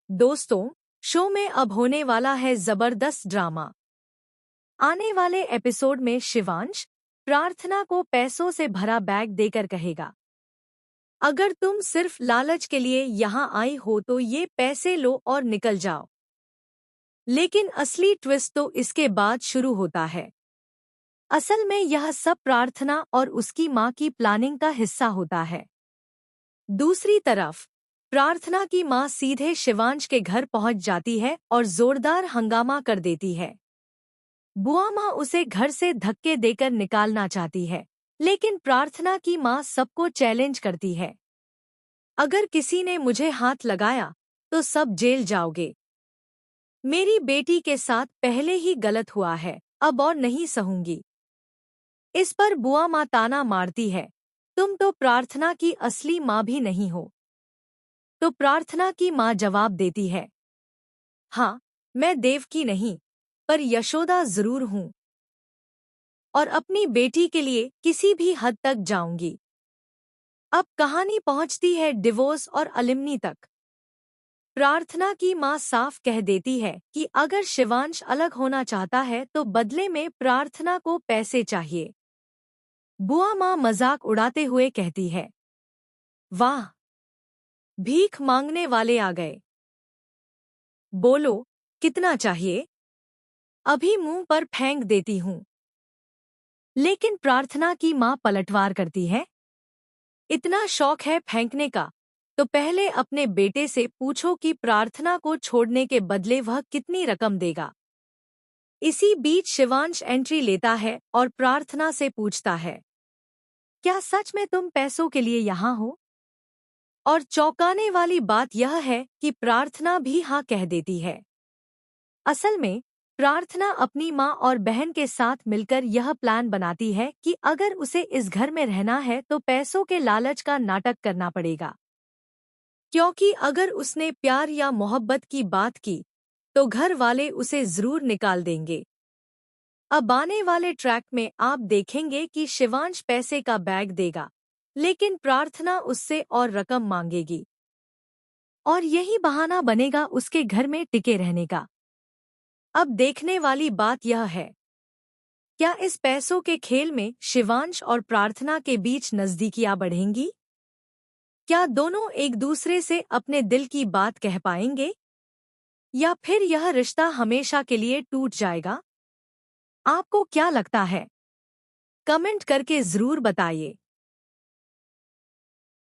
दोस्तों, शो में अब होने वाला है जबरदस्त ड्रामा। आने वाले एपिसोड में शिवांश प्रार्थना को पैसों से भरा बैग देकर कहेगा, अगर तुम सिर्फ लालच के लिए यहाँ आई हो तो ये पैसे लो और निकल जाओ। लेकिन असली ट्विस्ट तो इसके बाद शुरू होता है। असल में यह सब प्रार्थना और उसकी माँ की प्लानिंग का हिस्सा होता है। दूसरी तरफ प्रार्थना की माँ सीधे शिवांश के घर पहुंच जाती है और जोरदार हंगामा कर देती है। बुआ माँ उसे घर से धक्के देकर निकालना चाहती है, लेकिन प्रार्थना की माँ सबको चैलेंज करती है। अगर किसी ने मुझे हाथ लगाया तो सब जेल जाओगे। मेरी बेटी के साथ पहले ही गलत हुआ है, अब और नहीं सहूंगी। इस पर बुआ माँ ताना मारती है, तुम तो प्रार्थना की असली माँ भी नहीं हो। तो प्रार्थना की माँ जवाब देती है, हाँ, मैं देवकी नहीं, पर यशोदा जरूर हूँ और अपनी बेटी के लिए किसी भी हद तक जाऊंगी। अब कहानी पहुंचती है डिवोर्स और अलिमनी तक। प्रार्थना की माँ साफ कह देती है कि अगर शिवांश अलग होना चाहता है तो बदले में प्रार्थना को पैसे चाहिए। बुआ माँ मजाक उड़ाते हुए कहती है, वाह, भीख मांगने वाले आ गए। बोलो, कितना चाहिए? अभी मुंह पर फेंक देती हूँ। लेकिन प्रार्थना की माँ पलटवार करती है, इतना शौक है फेंकने का तो पहले अपने बेटे से पूछो कि प्रार्थना को छोड़ने के बदले वह कितनी रकम देगा। इसी बीच शिवांश एंट्री लेता है और प्रार्थना से पूछता है, क्या सच में तुम पैसों के लिए यहाँ हो? और चौंकाने वाली बात यह है कि प्रार्थना भी हाँ कह देती है। असल में प्रार्थना अपनी माँ और बहन के साथ मिलकर यह प्लान बनाती है कि अगर उसे इस घर में रहना है तो पैसों के लालच का नाटक करना पड़ेगा, क्योंकि अगर उसने प्यार या मोहब्बत की बात की तो घर वाले उसे जरूर निकाल देंगे। अब आने वाले ट्रैक में आप देखेंगे कि शिवांश पैसे का बैग देगा, लेकिन प्रार्थना उससे और रकम मांगेगी और यही बहाना बनेगा उसके घर में टिके रहने का। अब देखने वाली बात यह है, क्या इस पैसों के खेल में शिवांश और प्रार्थना के बीच नजदीकियां बढ़ेंगी? क्या दोनों एक दूसरे से अपने दिल की बात कह पाएंगे या फिर यह रिश्ता हमेशा के लिए टूट जाएगा? आपको क्या लगता है? कमेंट करके जरूर बताइए।